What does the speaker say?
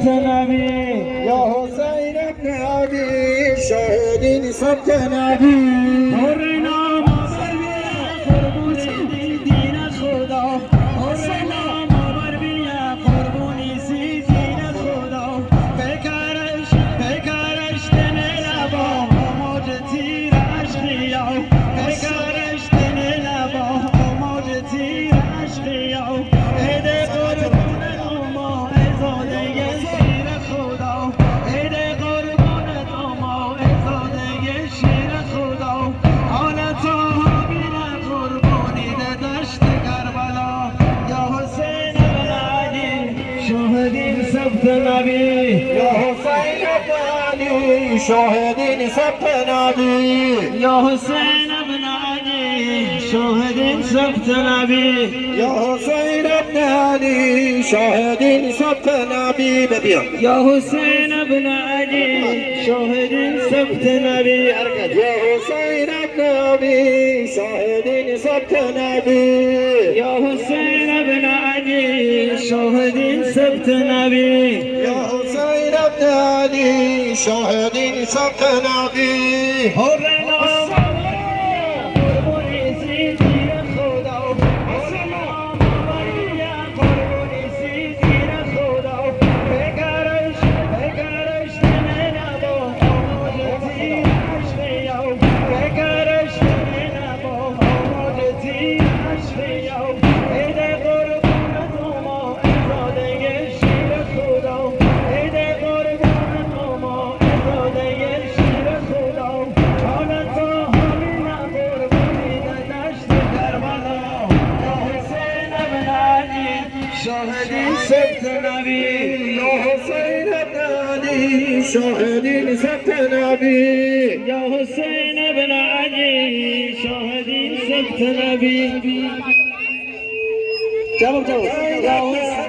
نبی یا حسین ابن علی شاهد سبت نبی پر نام آور بیا قربونی دین خدا پر نام آور بیا قربونی دین خدا بکرش دن لبا موج تیر عشقیا بکرش دن لبا موج تیر عشقیا ایده قربون ما ازاده شیر خدا ایده قربون ما ازاده شیر خدا حالتا بینه قربانی دشت کربلا یا حسین ابن علی شاهدین سبت نبی یا حسین ابن علی شاهد سبت نبی یا حسین ابن علی شاهدین سبت نبی یا حسین ابن علی شاهد سبت نبی ببین یا حسین ابن علی شاهدین سبت نبی یا حسین ابن علی شاهد سبت نبی یا حسین ابن علی شاهدین سبت نبی یا حسین ابن علی شاهد سبت نبی پر نام قربونی دین خدا پر نام بیا قربونی دین خدا بکرش دن لبا موج تیر عشقیا بکرش دن لبا موج تیر عشقیا ایده قربون ما ازاده شیر خدا ایده قربون ما ازاده شیر خدا حالتا همین قربونی دشت کربلا یا حسین ابن علی شاهدین سبت نبی یا حسین ابن علی شاهد سبت نبی یا حسین ابن علی شاهدین سبت نبی جواب یا حسین